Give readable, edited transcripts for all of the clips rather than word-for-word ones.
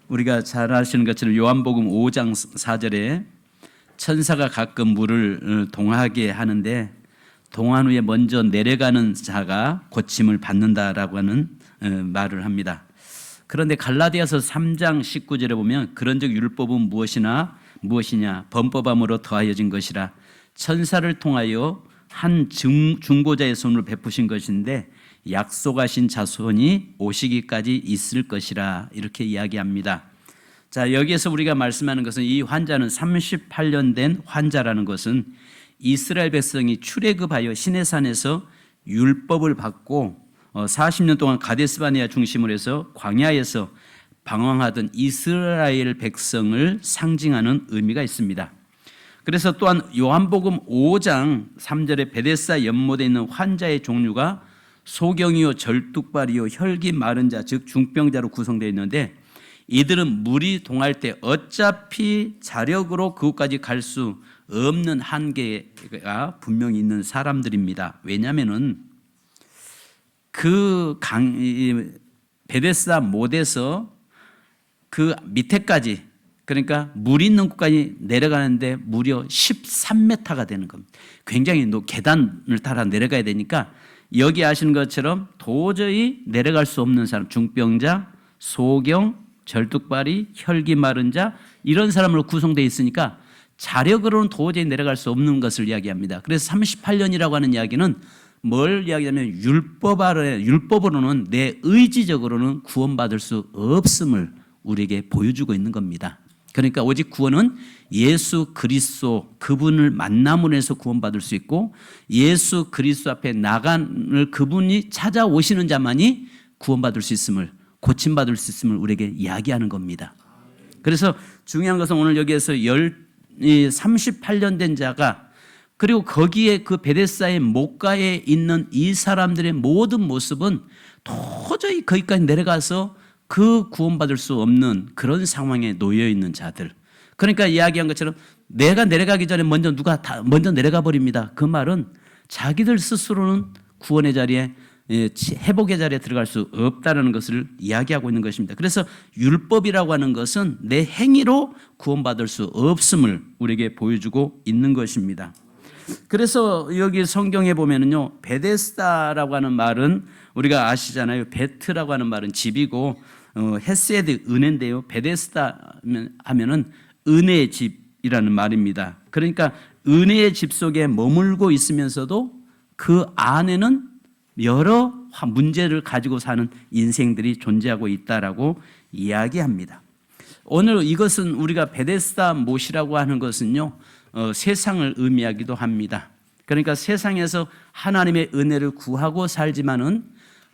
우리가 잘 아시는 것처럼 요한복음 5장 4절에 천사가 가끔 물을 동하게 하는데 동한 후에 먼저 내려가는 자가 고침을 받는다라고 하는 말을 합니다. 그런데 갈라디아서 3장 19절에 보면 그런즉 율법은 무엇이냐 범법함으로 더하여진 것이라 천사를 통하여 한 중보자의 손을 베푸신 것인데 약속하신 자손이 오시기까지 있을 것이라 이렇게 이야기합니다. 자, 여기에서 우리가 말씀하는 것은 이 환자는 38년 된 환자라는 것은 이스라엘 백성이 출애굽하여 시내산에서 율법을 받고 40년 동안 가데스바네아 중심으로 해서 광야에서 방황하던 이스라엘 백성을 상징하는 의미가 있습니다. 그래서 또한 요한복음 5장 3절에 베데스다 연못에 있는 환자의 종류가 소경이요 절뚝발이요 혈기 마른 자 즉 중병자로 구성되어 있는데 이들은 물이 동할 때 어차피 자력으로 그곳까지 갈 수 없는 한계가 분명히 있는 사람들입니다. 왜냐하면은 그 베데스다 못에서 그 밑에까지 그러니까 물 있는 곳까지 내려가는데 무려 13m가 되는 겁니다. 굉장히 계단을 따라 내려가야 되니까 여기 아시는 것처럼 도저히 내려갈 수 없는 사람, 중병자, 소경, 절뚝발이, 혈기 마른 자 이런 사람으로 구성되어 있으니까 자력으로는 도저히 내려갈 수 없는 것을 이야기합니다. 그래서 38년이라고 하는 이야기는 뭘 이야기하면 율법으로는 내 의지적으로는 구원받을 수 없음을 우리에게 보여주고 있는 겁니다. 그러니까 오직 구원은 예수 그리스도 그분을 만남으로 해서 구원받을 수 있고 예수 그리스도 앞에 나간을 그분이 찾아오시는 자만이 구원받을 수 있음을 고침받을 수 있음을 우리에게 이야기하는 겁니다. 그래서 중요한 것은 오늘 여기에서 38년 된 자가 그리고 거기에 그 베데스다의 목가에 있는 이 사람들의 모든 모습은 도저히 거기까지 내려가서 그 구원받을 수 없는 그런 상황에 놓여 있는 자들. 그러니까 이야기한 것처럼 내가 내려가기 전에 누가 먼저 내려가 버립니다. 그 말은 자기들 스스로는 구원의 자리에 회복의 자리에 들어갈 수 없다는 것을 이야기하고 있는 것입니다. 그래서 율법이라고 하는 것은 내 행위로 구원받을 수 없음을 우리에게 보여주고 있는 것입니다. 그래서 여기 성경에 보면은요, 베데스다라고 하는 말은 우리가 아시잖아요. 베트라고 하는 말은 집이고 헤세드 은혜인데요. 베데스다 하면은 은혜의 집이라는 말입니다. 그러니까 은혜의 집 속에 머물고 있으면서도 그 안에는 여러 문제를 가지고 사는 인생들이 존재하고 있다라고 이야기합니다. 오늘 이것은 우리가 베데스다 못이라고 하는 것은요, 세상을 의미하기도 합니다. 그러니까 세상에서 하나님의 은혜를 구하고 살지만은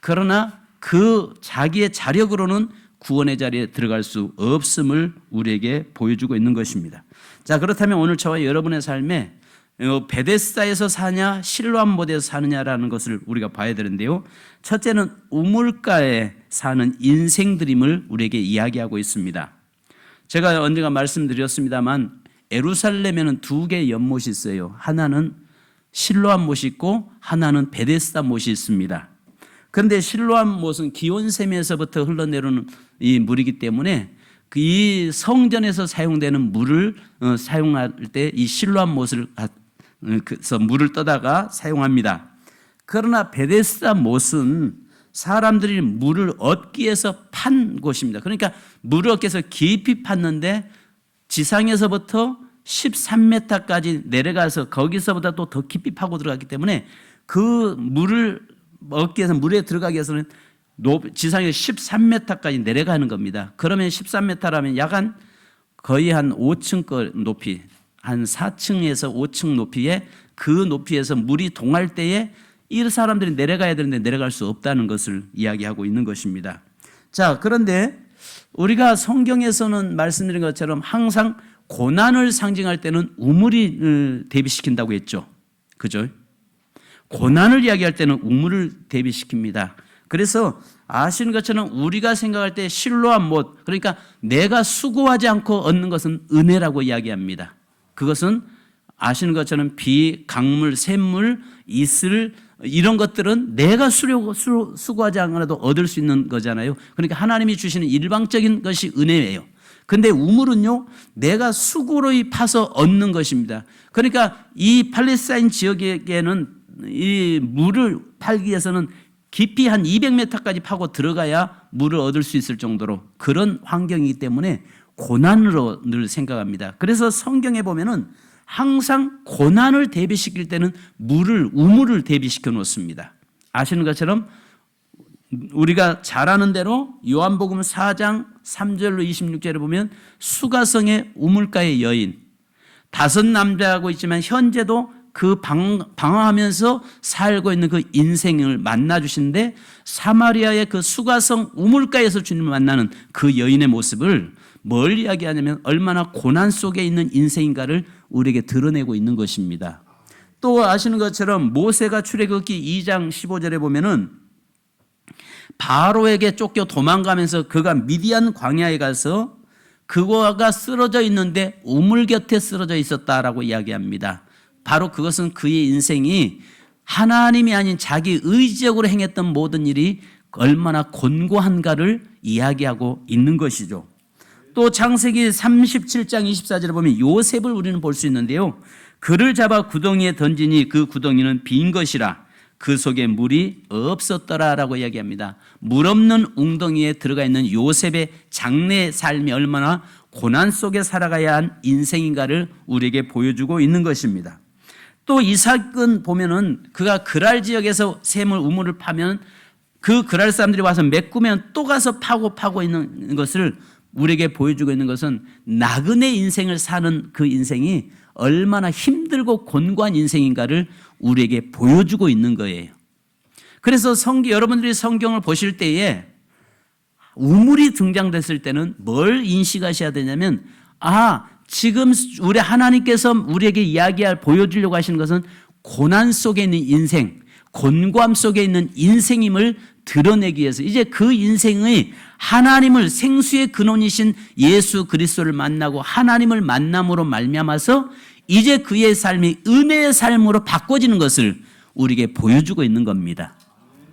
그러나 그 자기의 자력으로는 구원의 자리에 들어갈 수 없음을 우리에게 보여주고 있는 것입니다. 자, 그렇다면 오늘 저와 여러분의 삶에 베데스다에서 사냐 실로암 못에서 사느냐라는 것을 우리가 봐야 되는데요. 첫째는 우물가에 사는 인생들임을 우리에게 이야기하고 있습니다. 제가 언젠가 말씀드렸습니다만 예루살렘에는 두 개의 연못이 있어요. 하나는 실로암 못이 있고 하나는 베데스다 못이 있습니다. 그런데 실로암 못은 기온샘에서부터 흘러내려오는 이 물이기 때문에 이 성전에서 사용되는 물을 사용할 때 이 실로암 못을 그래서 물을 떠다가 사용합니다. 그러나 베데스다 못은 사람들이 물을 얻기 위해서 판 곳입니다. 그러니까 물을 얻기 위해서 깊이 팠는데 지상에서부터 13m까지 내려가서 거기서보다 또 더 깊이 파고 들어갔기 때문에 그 물을 얻기 위해서 물에 들어가기 위해서는 지상에 13m까지 내려가는 겁니다. 그러면 13m라면 약 거의 한 5층 높이, 한 4층에서 5층 높이에 그 높이에서 물이 동할 때에 이 사람들이 내려가야 되는데 내려갈 수 없다는 것을 이야기하고 있는 것입니다. 자, 그런데 우리가 성경에서는 말씀드린 것처럼 항상 고난을 상징할 때는 우물을 대비시킨다고 했죠. 그죠? 고난을 이야기할 때는 우물을 대비시킵니다. 그래서 아시는 것처럼 우리가 생각할 때 실로암 못, 그러니까 내가 수고하지 않고 얻는 것은 은혜라고 이야기합니다. 그것은 아시는 것처럼 비, 강물, 샘물, 이슬 이런 것들은 내가 수고하지 않아도 얻을 수 있는 거잖아요. 그러니까 하나님이 주시는 일방적인 것이 은혜예요. 근데 우물은요, 내가 수고로 파서 얻는 것입니다. 그러니까 이 팔레스타인 지역에게는 이 물을 팔기 위해서는 깊이 한 200m까지 파고 들어가야 물을 얻을 수 있을 정도로 그런 환경이기 때문에 고난으로 늘 생각합니다. 그래서 성경에 보면은 항상 고난을 대비시킬 때는 우물을 대비시켜 놓습니다. 아시는 것처럼 우리가 잘 아는 대로 요한복음 4장 3절로 26절에 보면 수가성의 우물가의 여인, 5 남자하고 있지만 현재도 그 방황하면서 살고 있는 그 인생을 만나 주시는데, 사마리아의 그 수가성 우물가에서 주님을 만나는 그 여인의 모습을 뭘 이야기하냐면 얼마나 고난 속에 있는 인생인가를 우리에게 드러내고 있는 것입니다. 또 아시는 것처럼 모세가 출애굽기 2장 15절에 보면은 바로에게 쫓겨 도망가면서 그가 미디안 광야에 가서 그거가 쓰러져 있는데 우물 곁에 쓰러져 있었다라고 이야기합니다. 바로 그것은 그의 인생이 하나님이 아닌 자기 의지적으로 행했던 모든 일이 얼마나 곤고한가를 이야기하고 있는 것이죠. 또 창세기 37장 24절에 보면 요셉을 우리는 볼 수 있는데요. 그를 잡아 구덩이에 던지니 그 구덩이는 빈 것이라 그 속에 물이 없었더라라고 이야기합니다. 물 없는 웅덩이에 들어가 있는 요셉의 장래의 삶이 얼마나 고난 속에 살아가야 한 인생인가를 우리에게 보여주고 있는 것입니다. 또 이삭은 보면은 그가 그랄 지역에서 샘을 우물을 파면 그 그랄 사람들이 와서 메꾸면 또 가서 파고 있는 것을 우리에게 보여주고 있는 것은 나그네 인생을 사는 그 인생이 얼마나 힘들고 곤고한 인생인가를 우리에게 보여주고 있는 거예요. 그래서 여러분들이 성경을 보실 때에 우물이 등장됐을 때는 뭘 인식하셔야 되냐면, 지금 우리 하나님께서 우리에게 보여주려고 하시는 것은 고난 속에 있는 인생, 곤고함 속에 있는 인생임을 드러내기 위해서 이제 그 인생의 하나님을, 생수의 근원이신 예수 그리스도를 만나고 하나님을 만남으로 말미암아서 이제 그의 삶이 은혜의 삶으로 바꿔지는 것을 우리에게 보여주고 있는 겁니다.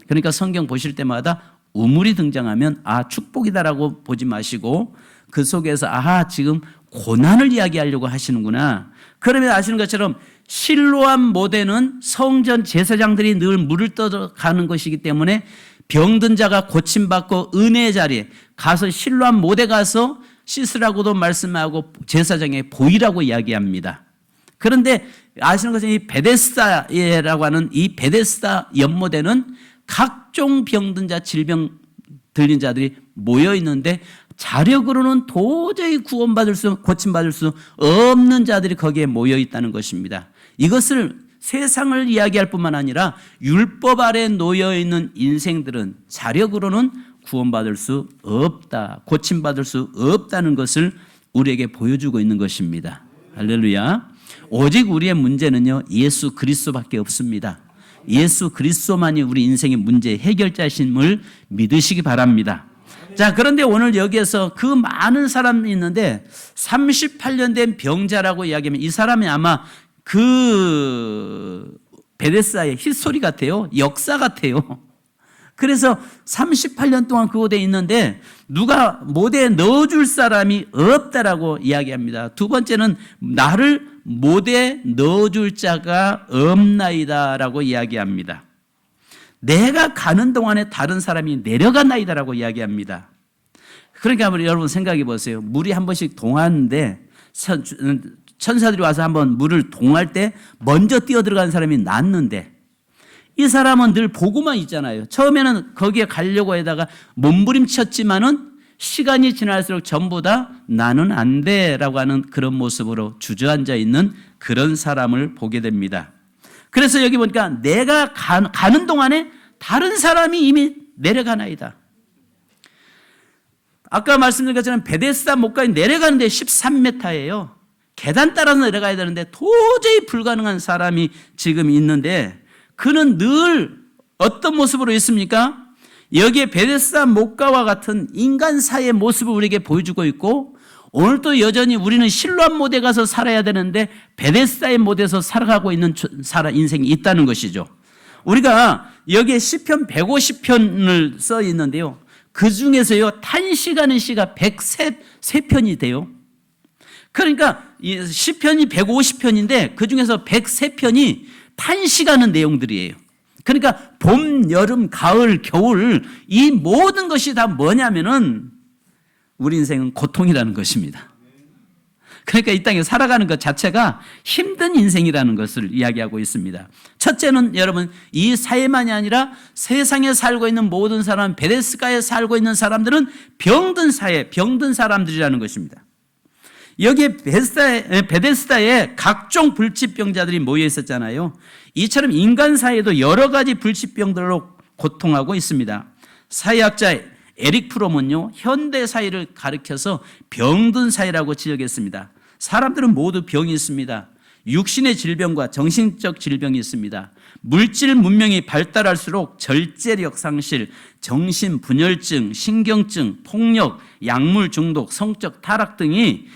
그러니까 성경 보실 때마다 우물이 등장하면 축복이다라고 보지 마시고 그 속에서 지금 고난을 이야기하려고 하시는구나. 그러면 아시는 것처럼 실로암 모대는 성전 제사장들이 늘 물을 떠가는 것이기 때문에 병든 자가 고침받고 은혜의 자리에 가서 실로암 모대 가서 씻으라고도 말씀하고 제사장에 보이라고 이야기합니다. 그런데 아시는 것처럼 이 베데스다라고 하는 이 베데스다 연못에는 각종 병든 자, 질병 들린 자들이 모여 있는데 자력으로는 도저히 고침받을 수 없는 자들이 거기에 모여 있다는 것입니다. 이것을 세상을 이야기할 뿐만 아니라 율법 아래 놓여 있는 인생들은 자력으로는 구원받을 수 없다, 고침받을 수 없다는 것을 우리에게 보여주고 있는 것입니다. 할렐루야. 오직 우리의 문제는요, 예수 그리스도밖에 없습니다. 예수 그리스도만이 우리 인생의 문제 해결자심을 믿으시기 바랍니다. 자, 그런데 오늘 여기에서 그 많은 사람이 있는데 38년 된 병자라고 이야기하면 이 사람이 아마 그 베데스다의 히스토리 같아요. 역사 같아요. 그래서 38년 동안 그곳에 있는데 누가 모대에 넣어줄 사람이 없다라고 이야기합니다. 두 번째는 나를 모대에 넣어줄 자가 없나이다라고 이야기합니다. 내가 가는 동안에 다른 사람이 내려가나이다라고 이야기합니다. 그러니까 한번 여러분 생각해 보세요. 물이 한 번씩 동하는데 천사들이 와서 한번 물을 동할 때 먼저 뛰어들어가는 사람이 낫는데 이 사람은 늘 보고만 있잖아요. 처음에는 거기에 가려고 하다가 몸부림쳤지만은 시간이 지날수록 전부 다 나는 안 돼라고 하는 그런 모습으로 주저앉아 있는 그런 사람을 보게 됩니다. 그래서 여기 보니까 내가 가는 동안에 다른 사람이 이미 내려가나이다. 아까 말씀드린 것처럼 베데스다 목까지 내려가는데 13m예요. 계단 따라서 내려가야 되는데 도저히 불가능한 사람이 지금 있는데 그는 늘 어떤 모습으로 있습니까? 여기에 베데스다 목가와 같은 인간사의 모습을 우리에게 보여주고 있고 오늘도 여전히 우리는 실로암 못에 가서 살아야 되는데 베데스다의 못에서 살아가고 있는 인생이 있다는 것이죠. 우리가 여기에 시편 150편을 써 있는데요. 그 중에서요, 탄시가는 시가 103편이 돼요. 그러니까 시편이 150편인데 그 중에서 103편이 탄시가는 내용들이에요. 그러니까 봄, 여름, 가을, 겨울 이 모든 것이 다 뭐냐면은 우리 인생은 고통이라는 것입니다. 그러니까 이 땅에 살아가는 것 자체가 힘든 인생이라는 것을 이야기하고 있습니다. 첫째는 여러분, 이 사회만이 아니라 세상에 살고 있는 모든 사람, 베데스다에 살고 있는 사람들은 병든 사회, 병든 사람들이라는 것입니다. 여기에 베데스다에 각종 불치병자들이 모여 있었잖아요. 이처럼 인간 사회도 여러 가지 불치병들로 고통하고 있습니다. 사회학자 에릭 프롬은요, 현대 사회를 가리켜서 병든 사회라고 지적했습니다. 사람들은 모두 병이 있습니다. 육신의 질병과 정신적 질병이 있습니다. 물질 문명이 발달할수록 절제력 상실, 정신분열증, 신경증, 폭력, 약물 중독, 성적 타락 등이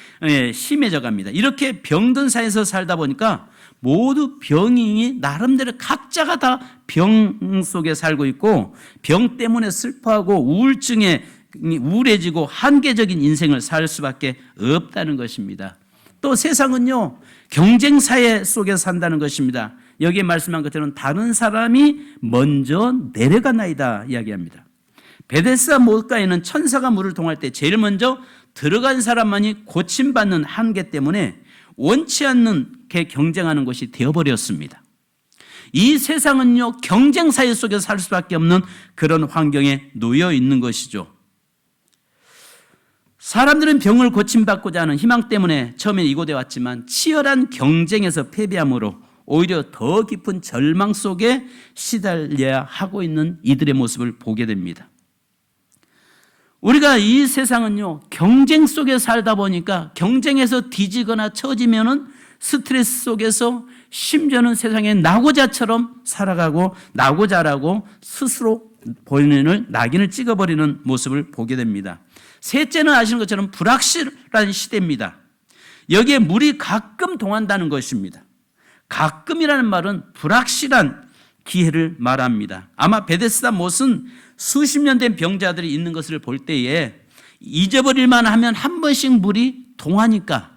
심해져 갑니다. 이렇게 병든 사회에서 살다 보니까 모두 병이 나름대로 각자가 다 병 속에 살고 있고 병 때문에 슬퍼하고 우울증에 우울해지고 한계적인 인생을 살 수밖에 없다는 것입니다. 또 세상은요, 경쟁사회 속에 산다는 것입니다. 여기에 말씀한 것처럼 다른 사람이 먼저 내려가나이다 이야기합니다. 베데스다 못가에는 천사가 물을 통할 때 제일 먼저 들어간 사람만이 고침받는 한계 때문에 원치 않는 게 경쟁하는 것이 되어버렸습니다. 이 세상은요, 경쟁사회 속에 살 수밖에 없는 그런 환경에 놓여 있는 것이죠. 사람들은 병을 고침받고자 하는 희망 때문에 처음에 이곳에 왔지만 치열한 경쟁에서 패배함으로 오히려 더 깊은 절망 속에 시달려야 하고 있는 이들의 모습을 보게 됩니다. 우리가 이 세상은요, 경쟁 속에 살다 보니까 경쟁에서 뒤지거나 처지면은 스트레스 속에서 심지어는 세상에 낙오자처럼 살아가고 낙오자라고 스스로 본인을 낙인을 찍어버리는 모습을 보게 됩니다. 셋째는 아시는 것처럼 불확실한 시대입니다. 여기에 물이 가끔 동한다는 것입니다. 가끔이라는 말은 불확실한 기회를 말합니다. 아마 베데스다 못은 수십 년 된 병자들이 있는 것을 볼 때에 잊어버릴만 하면 한 번씩 물이 동하니까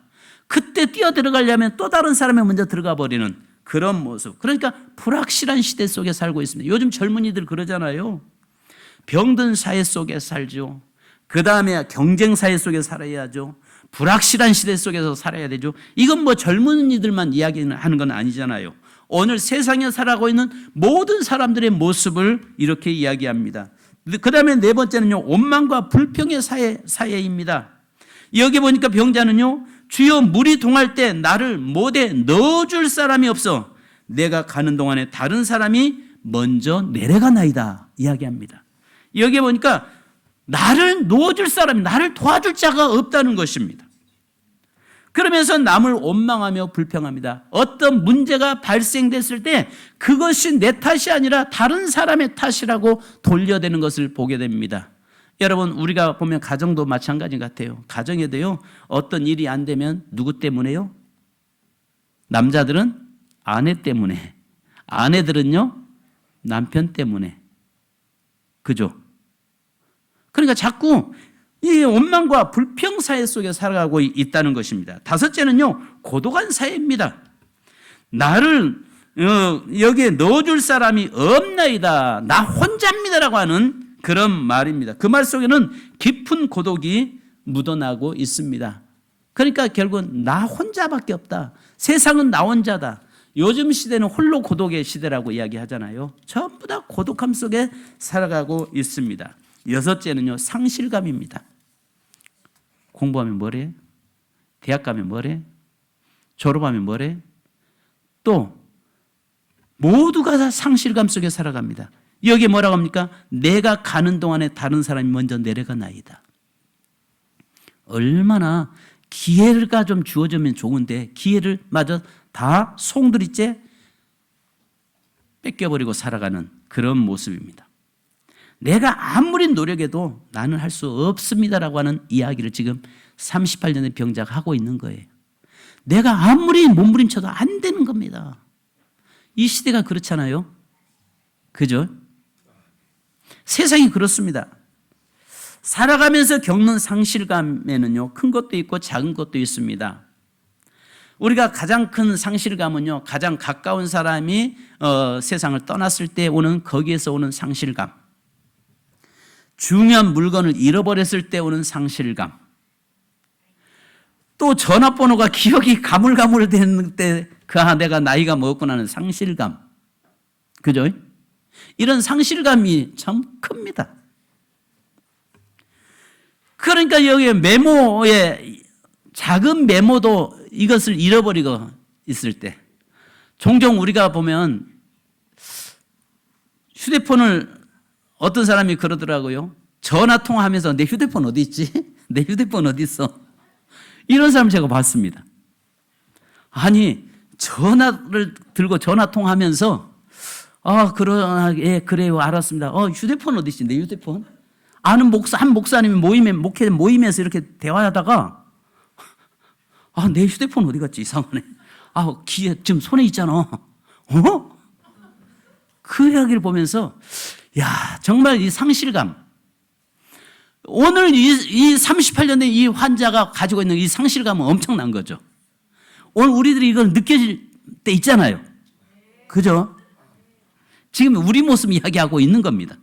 그때 뛰어 들어가려면 또 다른 사람이 먼저 들어가 버리는 그런 모습. 그러니까 불확실한 시대 속에 살고 있습니다. 요즘 젊은이들 그러잖아요. 병든 사회 속에 살죠. 그 다음에 경쟁 사회 속에 살아야죠. 불확실한 시대 속에서 살아야 되죠. 이건 뭐 젊은이들만 이야기하는 건 아니잖아요. 오늘 세상에 살아가고 있는 모든 사람들의 모습을 이렇게 이야기합니다. 그 다음에 네 번째는요, 원망과 불평의 사회입니다. 여기 보니까 병자는요, 주여 물이 동할 때 나를 못에 넣어줄 사람이 없어 내가 가는 동안에 다른 사람이 먼저 내려가나이다 이야기합니다. 여기 보니까 나를 놓아줄 사람이, 나를 도와줄 자가 없다는 것입니다. 그러면서 남을 원망하며 불평합니다. 어떤 문제가 발생됐을 때 그것이 내 탓이 아니라 다른 사람의 탓이라고 돌려대는 것을 보게 됩니다. 여러분, 우리가 보면 가정도 마찬가지 같아요. 가정에도요, 어떤 일이 안 되면 누구 때문에요? 남자들은 아내 때문에, 아내들은요, 남편 때문에. 그죠? 그러니까 자꾸 이 원망과 불평 사회 속에 살아가고 있다는 것입니다. 다섯째는요, 고독한 사회입니다. 나를 여기에 넣어줄 사람이 없나이다, 나 혼자입니다라고 하는 그런 말입니다. 그 말 속에는 깊은 고독이 묻어나고 있습니다. 그러니까 결국은 나 혼자밖에 없다. 세상은 나 혼자다. 요즘 시대는 홀로 고독의 시대라고 이야기하잖아요. 전부 다 고독함 속에 살아가고 있습니다. 여섯째는요, 상실감입니다. 공부하면 뭐래? 대학 가면 뭐래? 졸업하면 뭐래? 또 모두가 다 상실감 속에 살아갑니다. 여기에 뭐라고 합니까? 내가 가는 동안에 다른 사람이 먼저 내려가나이다. 얼마나 기회가 좀 주어지면 좋은데 기회를 마저 다 송두리째 뺏겨버리고 살아가는 그런 모습입니다. 내가 아무리 노력해도 나는 할 수 없습니다라고 하는 이야기를 지금 38년의 병자가 하고 있는 거예요. 내가 아무리 몸부림쳐도 안 되는 겁니다. 이 시대가 그렇잖아요. 그죠? 세상이 그렇습니다. 살아가면서 겪는 상실감에는요, 큰 것도 있고 작은 것도 있습니다. 우리가 가장 큰 상실감은요, 가장 가까운 사람이 세상을 떠났을 때 오는, 거기에서 오는 상실감. 중요한 물건을 잃어버렸을 때 오는 상실감. 또 전화번호가 기억이 가물가물되는 때, 내가 나이가 먹었구나 하는 상실감. 그죠? 이런 상실감이 참 큽니다. 그러니까 여기 메모에, 작은 메모도 이것을 잃어버리고 있을 때, 종종 우리가 보면 휴대폰을 어떤 사람이 그러더라고요. 전화 통화하면서 내 휴대폰 어디 있지? 내 휴대폰 어디 있어? 이런 사람 제가 봤습니다. 아니, 전화를 들고 전화 통화하면서 그래요, 알았습니다. 휴대폰 어디 있지? 내 휴대폰? 아는 한 목사님이 목회 모임에서 이렇게 대화하다가 내 휴대폰 어디 갔지? 이상하네. 지금 손에 있잖아. 그 이야기를 보면서 정말 이 상실감. 오늘 이 38년 된 이 환자가 가지고 있는 이 상실감은 엄청난 거죠. 오늘 우리들이 이걸 느껴질 때 있잖아요. 그죠? 지금 우리 모습 이야기하고 있는 겁니다.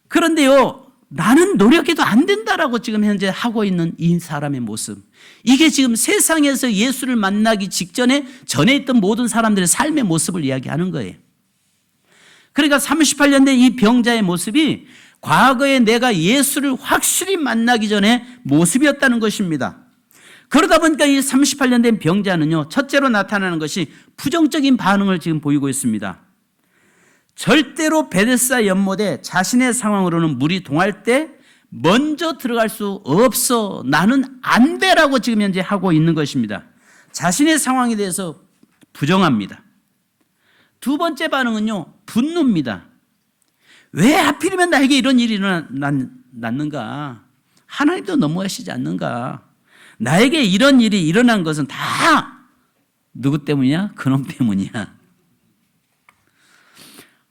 그런데요, 나는 노력해도 안 된다라고 지금 현재 하고 있는 이 사람의 모습. 이게 지금 세상에서 예수를 만나기 전에 있던 모든 사람들의 삶의 모습을 이야기하는 거예요. 그러니까 38년 된 이 병자의 모습이 과거에 내가 예수를 확실히 만나기 전에 모습이었다는 것입니다. 그러다 보니까 이 38년 된 병자는요, 첫째로 나타나는 것이 부정적인 반응을 지금 보이고 있습니다. 절대로 베데스다 연못에 자신의 상황으로는 물이 동할 때 먼저 들어갈 수 없어. 나는 안 돼라고 지금 현재 하고 있는 것입니다. 자신의 상황에 대해서 부정합니다. 두 번째 반응은요, 분노입니다. 왜 하필이면 나에게 이런 일이 일어났는가? 하나님도 너무하시지 않는가? 나에게 이런 일이 일어난 것은 다 누구 때문이야? 그놈 때문이야.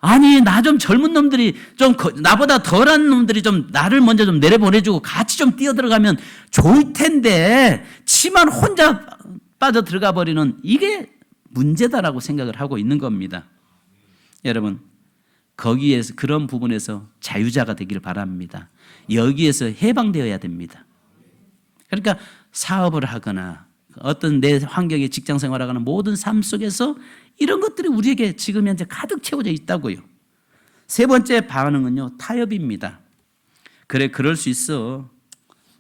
아니, 나 좀 젊은 놈들이 좀 나보다 덜한 놈들이 좀 나를 먼저 좀 내려보내주고 같이 좀 뛰어들어가면 좋을 텐데 치만 혼자 빠져 들어가 버리는, 이게 문제다라고 생각을 하고 있는 겁니다. 여러분, 거기에서, 그런 부분에서 자유자가 되기를 바랍니다. 여기에서 해방되어야 됩니다. 그러니까 사업을 하거나 어떤 내 환경에 직장 생활하거나 모든 삶 속에서 이런 것들이 우리에게 지금 현재 가득 채워져 있다고요. 세 번째 반응은요, 타협입니다. 그래, 그럴 수 있어.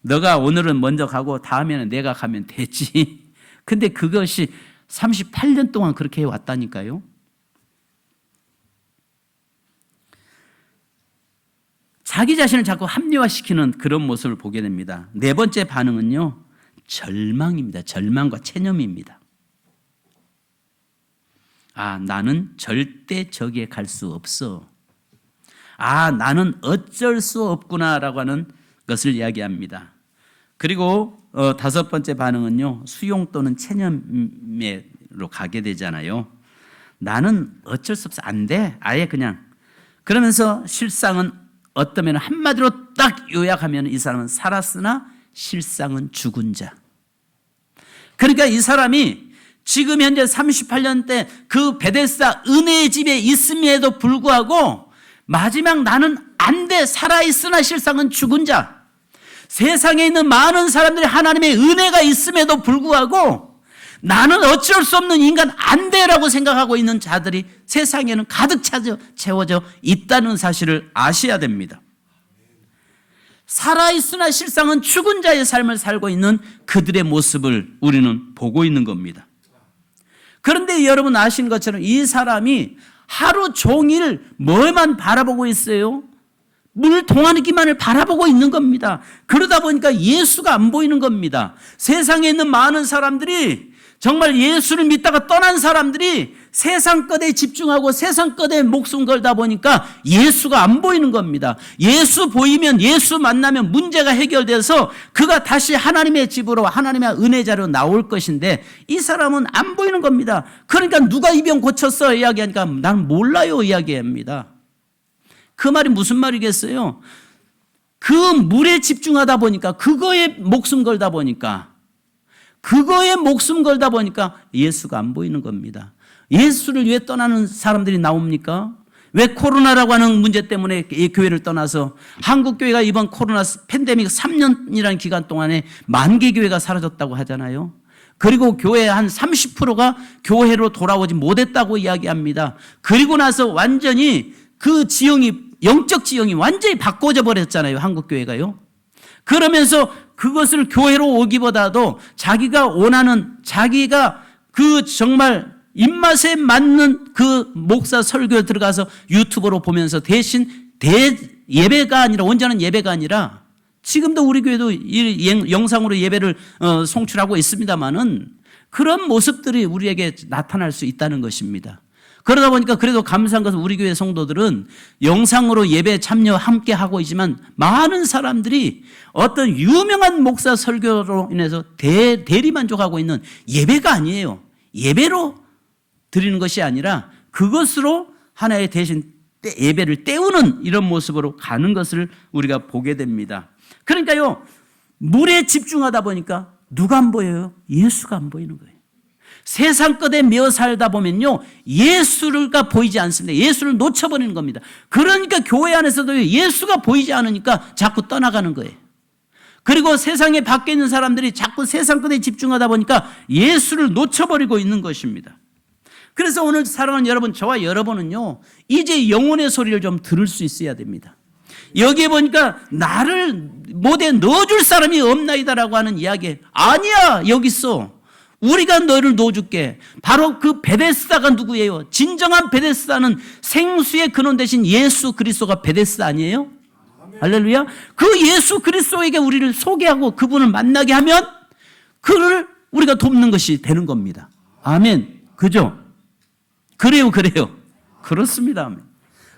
너가 오늘은 먼저 가고 다음에는 내가 가면 되지. 근데 그것이 38년 동안 그렇게 해왔다니까요. 자기 자신을 자꾸 합리화시키는 그런 모습을 보게 됩니다. 네 번째 반응은요, 절망입니다. 절망과 체념입니다. 나는 절대 저기에 갈 수 없어. 나는 어쩔 수 없구나라고 하는 것을 이야기합니다. 그리고 다섯 번째 반응은요, 수용 또는 체념으로 가게 되잖아요. 나는 어쩔 수 없어. 안 돼. 아예 그냥. 그러면서 실상은 어떠면 한마디로 딱 요약하면 이 사람은 살았으나 실상은 죽은 자. 그러니까 이 사람이 지금 현재 38년 때 그 베데스다 은혜의 집에 있음에도 불구하고 마지막 나는 안 돼. 살아있으나 실상은 죽은 자. 세상에 있는 많은 사람들이 하나님의 은혜가 있음에도 불구하고 나는 어쩔 수 없는 인간 안 돼라고 생각하고 있는 자들이 세상에는 가득 채워져 있다는 사실을 아셔야 됩니다. 살아있으나 실상은 죽은 자의 삶을 살고 있는 그들의 모습을 우리는 보고 있는 겁니다. 그런데 여러분 아시는 것처럼 이 사람이 하루 종일 뭐만 바라보고 있어요? 물 동하기만을 바라보고 있는 겁니다. 그러다 보니까 예수가 안 보이는 겁니다. 세상에 있는 많은 사람들이 정말 예수를 믿다가 떠난 사람들이 세상 것에 집중하고 세상 것에 목숨 걸다 보니까 예수가 안 보이는 겁니다. 예수 보이면, 예수 만나면 문제가 해결돼서 그가 다시 하나님의 집으로, 하나님의 은혜자로 나올 것인데 이 사람은 안 보이는 겁니다. 그러니까 누가 이 병 고쳤어 이야기하니까 난 몰라요 이야기합니다. 그 말이 무슨 말이겠어요? 그 물에 집중하다 보니까, 그거에 목숨 걸다 보니까 예수가 안 보이는 겁니다. 예수를 왜 떠나는 사람들이 나옵니까? 왜 코로나라고 하는 문제 때문에 이 교회를 떠나서, 한국교회가 이번 코로나 팬데믹 3년이라는 기간 동안에 10,000개 교회가 사라졌다고 하잖아요. 그리고 교회 한 30%가 교회로 돌아오지 못했다고 이야기합니다. 그리고 나서 완전히 그 지형이, 영적 지형이 완전히 바꿔져 버렸잖아요. 한국교회가요. 그러면서 그것을 교회로 오기보다도 자기가 원하는, 자기가 그 정말 입맛에 맞는 그 목사 설교에 들어가서 유튜브로 보면서 대신 예배가 아니라, 온전한 예배가 아니라, 지금도 우리 교회도 영상으로 예배를 송출하고 있습니다만은 그런 모습들이 우리에게 나타날 수 있다는 것입니다. 그러다 보니까 그래도 감사한 것은 우리 교회 성도들은 영상으로 예배 참여 함께 하고 있지만 많은 사람들이 어떤 유명한 목사 설교로 인해서 대리만족하고 있는 예배가 아니에요. 예배로 드리는 것이 아니라 그것으로 하나의 대신 예배를 때우는 이런 모습으로 가는 것을 우리가 보게 됩니다. 그러니까요, 물에 집중하다 보니까 누가 안 보여요? 예수가 안 보이는 거예요. 세상 것에 매어 살다 보면요, 예수가 보이지 않습니다. 예수를 놓쳐버리는 겁니다. 그러니까 교회 안에서도 예수가 보이지 않으니까 자꾸 떠나가는 거예요. 그리고 세상에 밖에 있는 사람들이 자꾸 세상 것에 집중하다 보니까 예수를 놓쳐버리고 있는 것입니다. 그래서 오늘 사랑하는 여러분, 저와 여러분은요, 이제 영혼의 소리를 좀 들을 수 있어야 됩니다. 여기에 보니까 나를 못에 넣어줄 사람이 없나이다라고 하는 이야기. 아니야, 여기 있어. 우리가 너를 넣어줄게. 바로 그 베데스다가 누구예요? 진정한 베데스다는 생수의 근원 대신 예수 그리스도가 베데스다 아니에요? 아멘. 할렐루야. 그 예수 그리스도에게 우리를 소개하고 그분을 만나게 하면 그를 우리가 돕는 것이 되는 겁니다. 아멘. 그죠? 그래요. 그렇습니다. 아멘.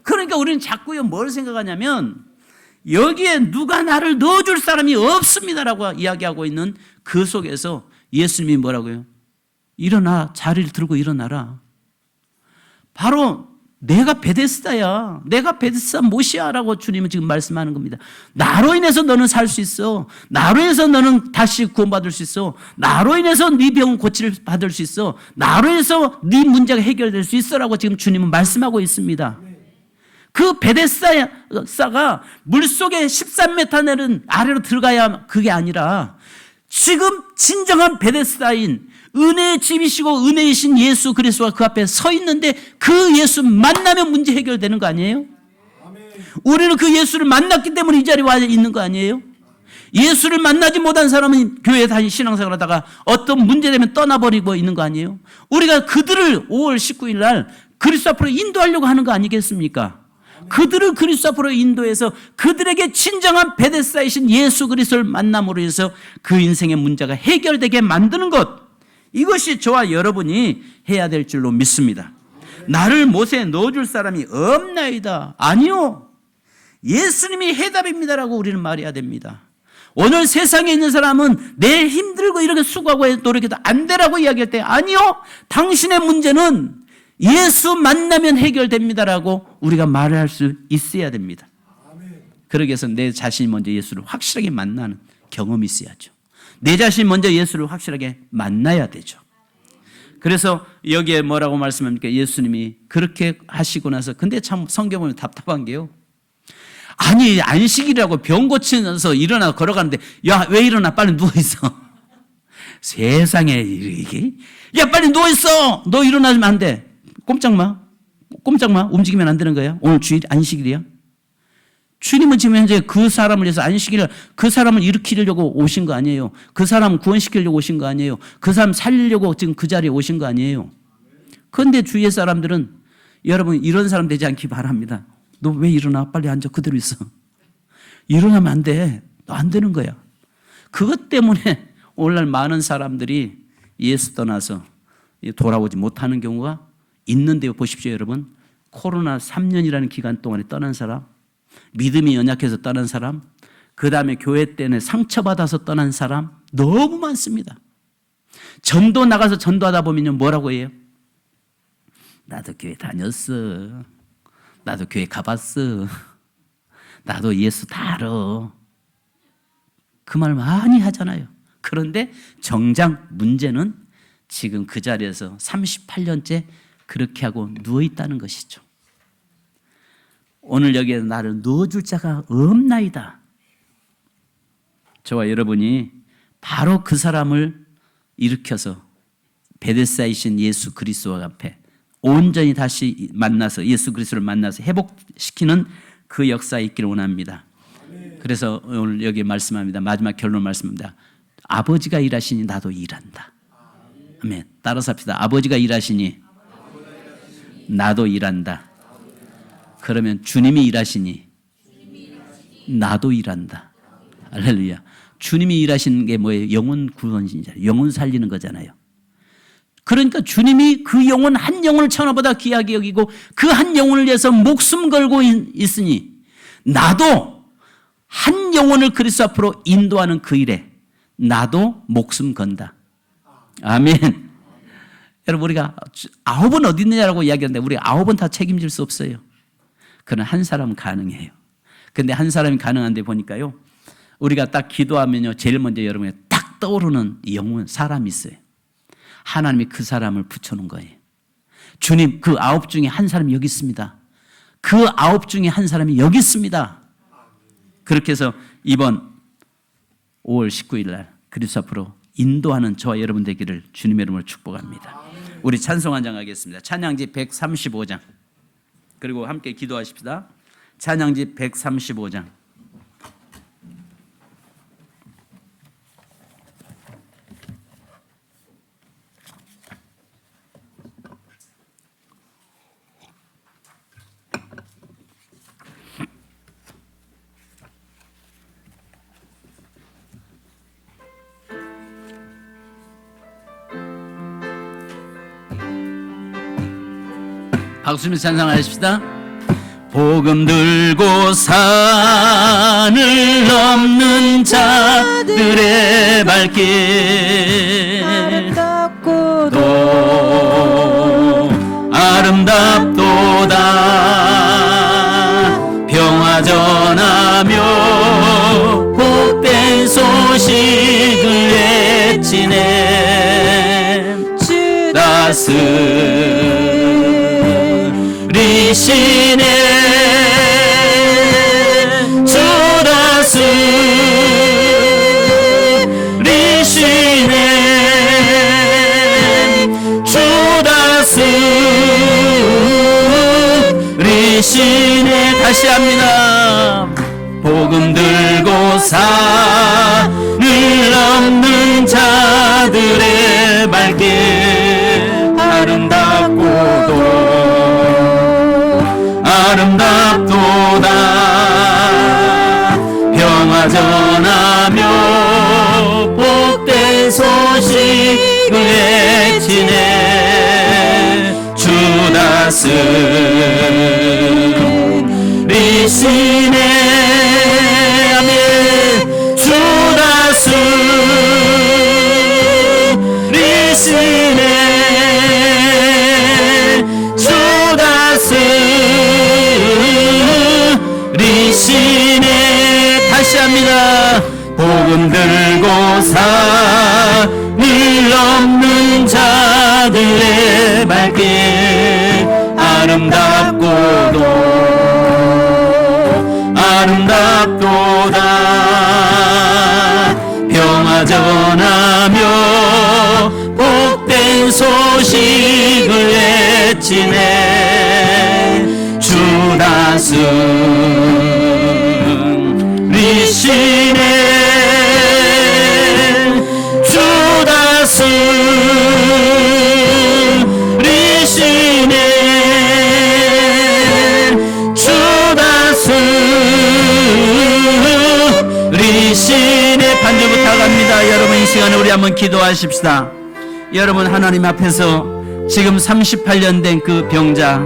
그러니까 우리는 자꾸요 뭘 생각하냐면 여기에 누가 나를 넣어줄 사람이 없습니다라고 이야기하고 있는 그 속에서 예수님이 뭐라고요? 일어나, 자리를 들고 일어나라. 바로 내가 베데스다야. 내가 베데스다 못이야라고 주님은 지금 말씀하는 겁니다. 나로 인해서 너는 살 수 있어. 나로 인해서 너는 다시 구원받을 수 있어. 나로 인해서 네 병 고치를 받을 수 있어. 나로 인해서 네 문제가 해결될 수 있어라고 지금 주님은 말씀하고 있습니다. 그 베데스다가 물속에 13m 내는 아래로 들어가야 그게 아니라 지금 진정한 베데스다인 은혜의 집이시고 은혜이신 예수 그리스도가 그 앞에 서 있는데 그 예수 만나면 문제 해결되는 거 아니에요? 우리는 그 예수를 만났기 때문에 이 자리에 와 있는 거 아니에요? 예수를 만나지 못한 사람은 교회에 다시 신앙생활 하다가 어떤 문제 되면 떠나버리고 있는 거 아니에요? 우리가 그들을 5월 19일 날 그리스도 앞으로 인도하려고 하는 거 아니겠습니까? 그들을 그리스도 앞으로 인도해서 그들에게 진정한 베데스다이신 예수 그리스도를 만남으로 해서 그 인생의 문제가 해결되게 만드는 것, 이것이 저와 여러분이 해야 될 줄로 믿습니다. 나를 못에 넣어줄 사람이 없나이다. 아니요, 예수님이 해답입니다라고 우리는 말해야 됩니다. 오늘 세상에 있는 사람은 내 힘들고 이렇게 수고하고 노력해도 안 되라고 이야기할 때 아니요, 당신의 문제는 예수 만나면 해결됩니다라고 우리가 말을 할 수 있어야 됩니다. 그러기 위해서 내 자신이 먼저 예수를 확실하게 만나는 경험이 있어야죠. 내 자신이 먼저 예수를 확실하게 만나야 되죠. 그래서 여기에 뭐라고 말씀합니까? 예수님이 그렇게 하시고 나서, 근데 참 성경 보면 답답한 게요, 아니 안식이라고 병 고치면서 일어나 걸어가는데 야, 왜 일어나? 빨리 누워있어. 세상에 이게, 야 빨리 누워있어. 너 일어나면 안 돼. 꼼짝마 움직이면 안 되는 거야. 오늘 주일 안식일이야. 주님은 지금 현재 그 사람을 위해서 안식일을, 그 사람을 일으키려고 오신 거 아니에요. 그 사람 구원시키려고 오신 거 아니에요. 그 사람 살리려고 지금 그 자리에 오신 거 아니에요. 그런데 주위의 사람들은, 여러분 이런 사람 되지 않기 바랍니다. 너 왜 일어나? 빨리 앉아. 그대로 있어. 일어나면 안 돼. 너 안 되는 거야. 그것 때문에 오늘날 많은 사람들이 예수 떠나서 돌아오지 못하는 경우가 있는데요. 보십시오, 여러분. 코로나 3년이라는 기간 동안에 떠난 사람, 믿음이 연약해서 떠난 사람, 그 다음에 교회 때문에 상처받아서 떠난 사람 너무 많습니다. 전도 나가서 전도하다 보면 뭐라고 해요? 나도 교회 다녔어. 나도 교회 가봤어. 나도 예수 다 알아. 그 말 많이 하잖아요. 그런데 정작 문제는 지금 그 자리에서 38년째 그렇게 하고 누워있다는 것이죠. 오늘 여기에 나를 넣어줄 자가 없나이다. 저와 여러분이 바로 그 사람을 일으켜서 베데스다이신 예수 그리스도 앞에 온전히 다시 만나서 예수 그리스도를 만나서 회복시키는 그 역사에 있기를 원합니다. 그래서 오늘 여기 말씀합니다. 마지막 결론 말씀합니다. 아버지가 일하시니 나도 일한다. 아멘. 따라서 합시다. 아버지가 일하시니 나도 일한다. 그러면 주님이 일하시니 나도 일한다. 할렐루야. 주님이 일하시는 게 뭐예요? 영혼 구원이잖아요. 영혼 살리는 거잖아요. 그러니까 주님이 그 영혼 한 영혼을 천하보다 귀하게 여기고 그 한 영혼을 위해서 목숨 걸고 있으니 나도 한 영혼을 그리스도 앞으로 인도하는 그 일에 나도 목숨 건다. 아멘. 여러분, 우리가 9은 어디 있느냐라고 이야기하는데 우리 9은 다 책임질 수 없어요. 그러나 한 사람은 가능해요. 근데 한 사람이 가능한데 보니까요, 우리가 딱 기도하면요, 제일 먼저 여러분이 딱 떠오르는 영혼, 사람이 있어요. 하나님이 그 사람을 붙여놓은 거예요. 주님, 그 9 중에 한 사람이 여기 있습니다. 그 9 중에 한 사람이 여기 있습니다. 그렇게 해서 이번 5월 19일 날 그리스도 앞으로 인도하는 저와 여러분 되기를 주님의 이름으로 축복합니다. 우리 찬송 한 장 하겠습니다. 찬양지 135장. 그리고 함께 기도하십시다. 찬양지 135장. 박수며 찬송하십시다. 복음 들고 산을 넘는 자들의 발길 아름답고도 아름답도다. 평화 전하며 복된 소식을 외치네. 주 다스리시네. 주 다스리시네. 주 다스리시네. 다시 합니다. 복음 들고 산을 넘는 자들의 발길 아름답고도 아름답도다. 평화 전하며 복된 소식을 외치네. 주 다스리시네. 아멘. 주 다스리시네. 주 다스리시네. 다시 합니다. 복음 들고 산을 넘는 자들의 발길 아름답고도 아름답도다. 평화 전하며 복된 소식을 외치네. 주 다스리시네. 주 다스리시네. 주 다스리시네. 반주 부탁합니다. 여러분, 이 시간에 우리 한번 기도하십시다. 여러분 하나님 앞에서 지금 38년 된 그 병자,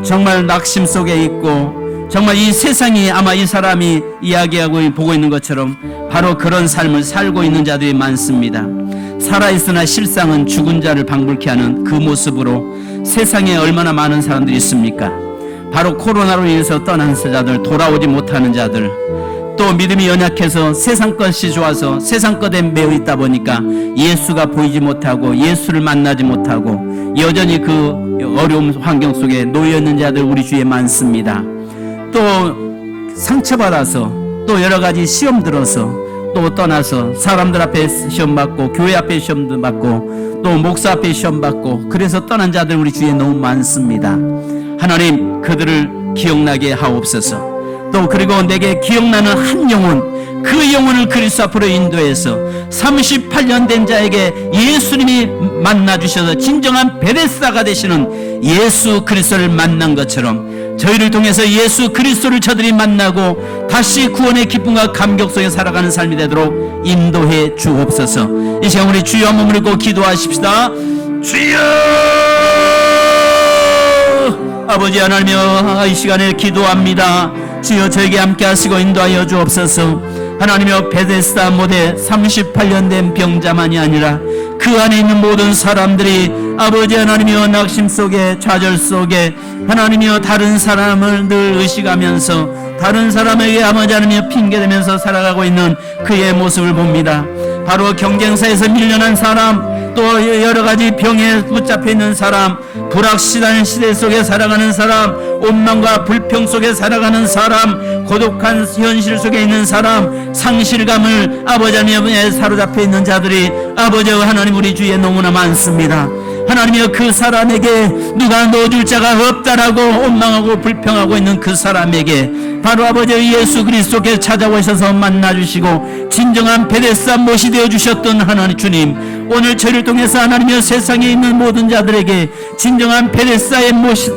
정말 낙심 속에 있고 정말 이 세상이 아마 이 사람이 이야기하고 보고 있는 것처럼 바로 그런 삶을 살고 있는 자들이 많습니다. 살아있으나 실상은 죽은 자를 방불케 하는 그 모습으로 세상에 얼마나 많은 사람들이 있습니까? 바로 코로나로 인해서 떠난 자들, 돌아오지 못하는 자들, 또 믿음이 연약해서 세상 것이 좋아서 세상 것에 매여 있다 보니까 예수가 보이지 못하고 예수를 만나지 못하고 여전히 그 어려운 환경 속에 놓여 있는 자들 우리 주위에 많습니다. 또 상처받아서 또 여러 가지 시험 들어서 또 떠나서 사람들 앞에 시험 받고 교회 앞에 시험도 받고 또 목사 앞에 시험 받고 그래서 떠난 자들 우리 주위에 너무 많습니다. 하나님 그들을 기억나게 하옵소서. 또 그리고 내게 기억나는 한 영혼, 그 영혼을 그리스도 앞으로 인도해서 38년 된 자에게 예수님이 만나주셔서 진정한 베데스다가 되시는 예수 그리스도를 만난 것처럼 저희를 통해서 예수 그리스도를 저들이 만나고 다시 구원의 기쁨과 감격 속에 살아가는 삶이 되도록 인도해 주옵소서. 이 시간 우리 주여 한번 물고 기도하십시다. 주여! 아버지 하나님여, 이 시간에 기도합니다. 주여 저에게 함께 하시고 인도하여 주옵소서. 하나님여, 베데스다 못에 38년 된 병자만이 아니라 그 안에 있는 모든 사람들이 아버지 하나님여, 낙심 속에 좌절 속에 하나님여 다른 사람을 늘 의식하면서 다른 사람에게 아버지 하나님여 핑계대면서 살아가고 있는 그의 모습을 봅니다. 바로 경쟁사에서 밀려난 사람, 또 여러가지 병에 붙잡혀 있는 사람, 불확실한 시대 속에 살아가는 사람, 원망과 불평 속에 살아가는 사람, 고독한 현실 속에 있는 사람, 상실감을 아버지 하나님에 사로잡혀 있는 자들이 아버지 하나님 우리 주위에 너무나 많습니다. 하나님이여, 그 사람에게 누가 넣어줄 자가 없다라고 원망하고 불평하고 있는 그 사람에게 바로 아버지 예수 그리스도께서 찾아오셔서 만나주시고 진정한 베데스다 못이 되어주셨던 하나님 주님, 오늘 저를 통해서 하나님이여 세상에 있는 모든 자들에게 진정한 베데스다의 못이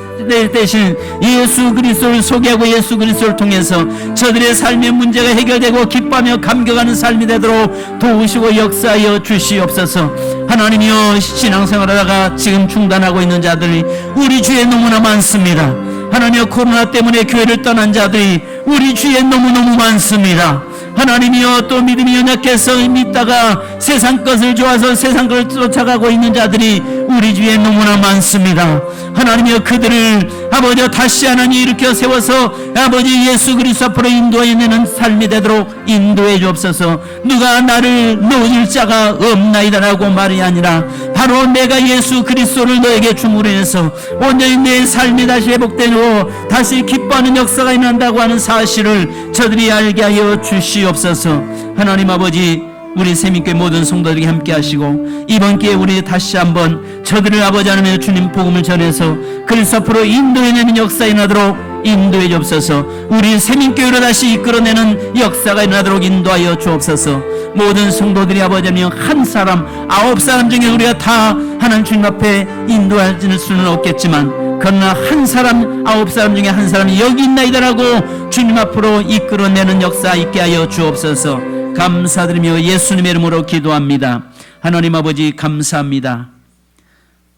대신 예수 그리스도를 소개하고 예수 그리스도를 통해서 저들의 삶의 문제가 해결되고 기뻐하며 감격하는 삶이 되도록 도우시고 역사하여 주시옵소서. 하나님이여, 신앙생활하다가 지금 중단하고 있는 자들이 우리 주위에 너무나 많습니다. 하나님이여, 코로나 때문에 교회를 떠난 자들이 우리 주위에 너무너무 많습니다. 하나님이여, 또 믿음이 연약해서 믿다가 세상 것을 좋아서 세상 것을 쫓아가고 있는 자들이 우리 주위에 너무나 많습니다. 하나님이여, 그들을 아버지 다시 하나님 일으켜 세워서 아버지 예수 그리스도 앞으로 인도해내는 삶이 되도록 인도해 주옵소서. 누가 나를 놓을 자가 없나이다라고 말이 아니라 바로 내가 예수 그리스도를 너에게 주므로 해서 온전히 내 삶이 다시 회복되고 다시 기뻐하는 역사가 일어난다고 하는 사실을 저들이 알게 하여 주시옵소서. 하나님 아버지, 우리 세민교회 모든 성도들에게 함께 하시고 이번 기회에 우리 다시 한번 저들을 아버지 하나님의 주님 복음을 전해서 그리스도 앞으로 인도해내는 역사가 일어나도록 인도해 주옵소서. 우리 세민교회로 다시 이끌어내는 역사가 일어나도록 인도하여 주옵소서. 모든 성도들이 아버지 하나님 한 사람 9사람 중에 우리가 다 하나님 주님 앞에 인도할 수는 없겠지만 그러나 한 사람 9사람 중에 한 사람이 여기 있나이다라고 주님 앞으로 이끌어내는 역사 있게 하여 주옵소서. 감사드리며 예수님의 이름으로 기도합니다. 하나님 아버지, 감사합니다.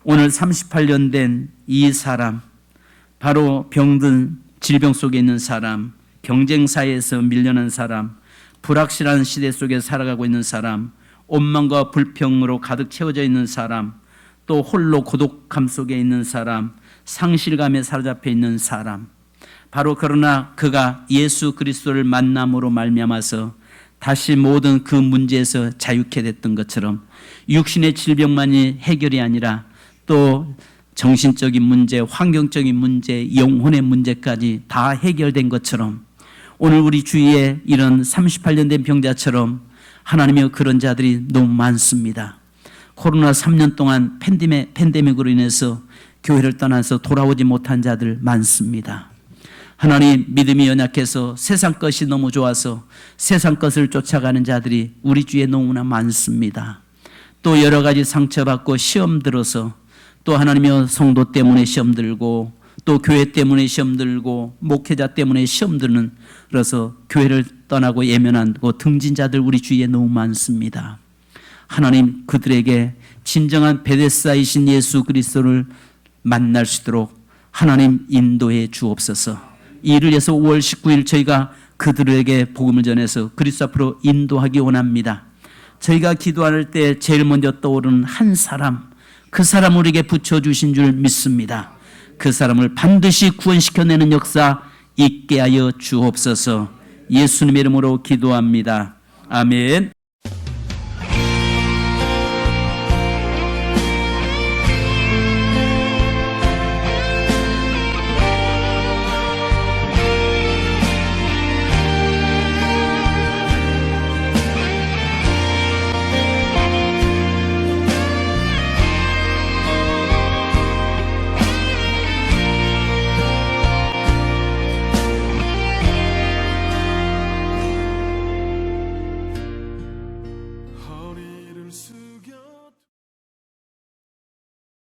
오늘 38년 된 이 사람, 바로 병든 질병 속에 있는 사람, 경쟁사에서 밀려난 사람, 불확실한 시대 속에 살아가고 있는 사람, 원망과 불평으로 가득 채워져 있는 사람, 또 홀로 고독함 속에 있는 사람, 상실감에 사로잡혀 있는 사람, 바로 그러나 그가 예수 그리스도를 만남으로 말미암아서 다시 모든 그 문제에서 자유케 됐던 것처럼 육신의 질병만이 해결이 아니라 또 정신적인 문제, 환경적인 문제, 영혼의 문제까지 다 해결된 것처럼 오늘 우리 주위에 이런 38년 된 병자처럼 하나님의 그런 자들이 너무 많습니다. 코로나 3년 동안 팬데믹으로 인해서 교회를 떠나서 돌아오지 못한 자들 많습니다. 하나님, 믿음이 연약해서 세상 것이 너무 좋아서 세상 것을 쫓아가는 자들이 우리 주위에 너무나 많습니다. 또 여러 가지 상처받고 시험 들어서 또 하나님의 성도 때문에 시험 들고 또 교회 때문에 시험 들고 목회자 때문에 시험 들어서 교회를 떠나고 예면하고 등진 자들 우리 주위에 너무 많습니다. 하나님, 그들에게 진정한 베데스다이신 예수 그리스도를 만날 수 있도록 하나님 인도해 주옵소서. 이를 위해서 5월 19일 저희가 그들에게 복음을 전해서 그리스도 앞으로 인도하기 원합니다. 저희가 기도할 때 제일 먼저 떠오르는 한 사람, 그 사람을 우리에게 붙여주신 줄 믿습니다. 그 사람을 반드시 구원시켜내는 역사 있게 하여 주옵소서. 예수님의 이름으로 기도합니다. 아멘.